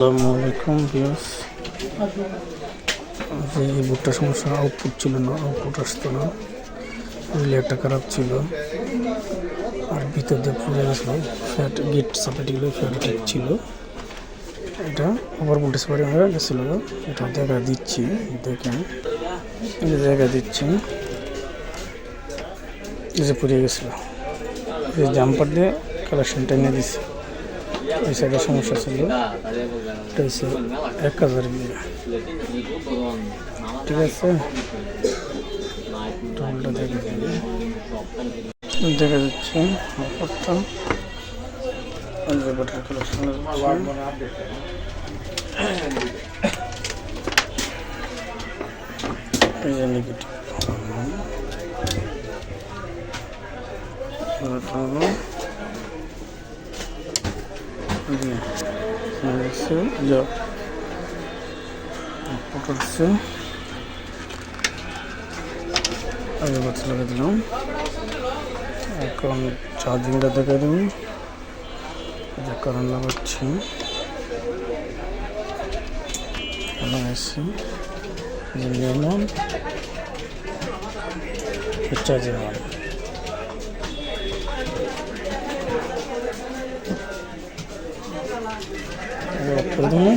আসসালামু আলাইকুম ভিউয়ার্স। যে এই বুটটার সমস্যা, আউটপুট ছিল না, আউটপুট আসতো না, রিলেটা খারাপ ছিল আর ভিতর দিয়ে পুড়ে গেছিলো। ফ্যাট গেট সাপেটিগুলো ফ্যাট ঠিক ছিল, এটা ওভার ভোল্টেজ পরে হয়ে গেছিলো। এটা দেখা দিচ্ছি, দেখেন এই যে জায়গা দিচ্ছি, এই যে পুড়ে গেছিলো। এই জাম্পার দিয়ে কালেকশনটা এনে দিচ্ছি। এই সাইডের সমস্যা ছিল, এটা হচ্ছে 1000 মিলি, ঠিক আছে। টোলটা দেখা যাচ্ছে অফারটা বাটার কালেকশন নেগেটিভ লাগিয়ে দিলাম। এখন চার্জিংটা দেখে দিন, যে কারেন্ট লাগাচ্ছি লাগাইছি, নিলাম চার্জিং করে দিন।